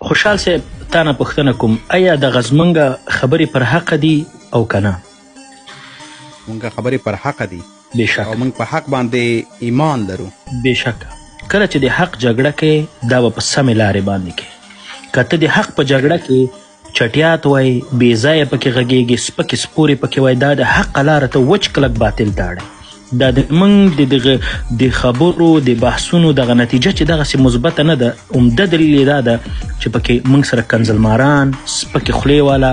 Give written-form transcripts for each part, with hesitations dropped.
خوشحال صاحب تا نه پوښتنه کوم آیا دغه زمونږ خبرې پر حق دي او که نه؟ مونږ خبرې پر حق دي بېشکه او مونږ په حق باندې ایمان لرو. بېشکه کله چې د حق جګړه کې دا به په سمې لارې باندې کې که ته د حق په جګړه کې چټیات وای بې ځایه پکې غږېږي سپکې سپورې پکې وای دا د حق لاره ته وچ کلک باطل تاړی. دا د موږ د خبرو د بحثونو دغه نتیجه چې دغسې مثبته نه ده، عمده دلیل یې دا ده چې پکې موږ سره کنزلماران سپکې خولې والا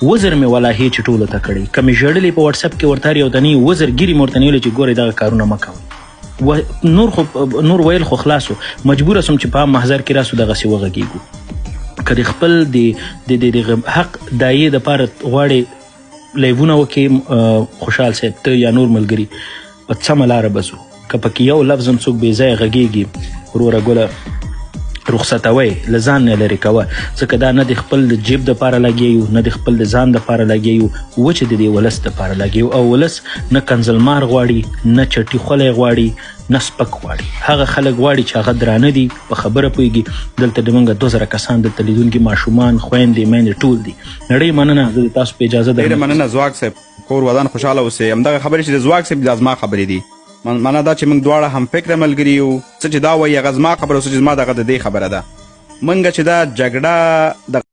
وزر مې والله چې ټولو ته کړی که مې ژړلې په وټساپ کې ورته هر یو ته نه وزر ګیري مې ورته نیولې چې ګورئ دغه کارونه مه کوئ. نور ویل خو خلاصو، مجبوره سوم چې په عام محضر کې راسو دغسې وغږېږو. که د خپل د حق دایې دپاره غواړې لایوونه وکړې خوشحال صاحب ته یا نور ملګري په سمه لاره به ځو. که پکې یو لفظ هم څوک بې ځایه غږېږي وروره ګله رخصتوئ، له ځان نه لرې کوه، ځکه دا نه د خپل د جیب دپاره لګیو نه د خپل د ځان دپاره لګیو، وچې د دې ولس دپاره لګیو. او ولس نه کنزلمار غواړي، نه چټي خولی غواړي، نه سپک غواړي. هغه خلک غواړي چې هغه درانه دي، په خبره پوهېږي. دلته د موږ 2000 کسان دلته لیدونکي ماشومان خویندې میندې ټول دي. نړۍ مننه، زه د تاسو په اجازه ډېره مننه ځواک صاحب، کور ودان خوشحاله اوسئ. همدغه خبرې چې د ځواک صاحب دا زما خبرې دي، معنا دا چې موږ دواړه هم فکره ملګري یو. څه چې دا وایي هغه زما خبره، څه چې زما دغه د دې خبره ده. موږ چې دا جګړه د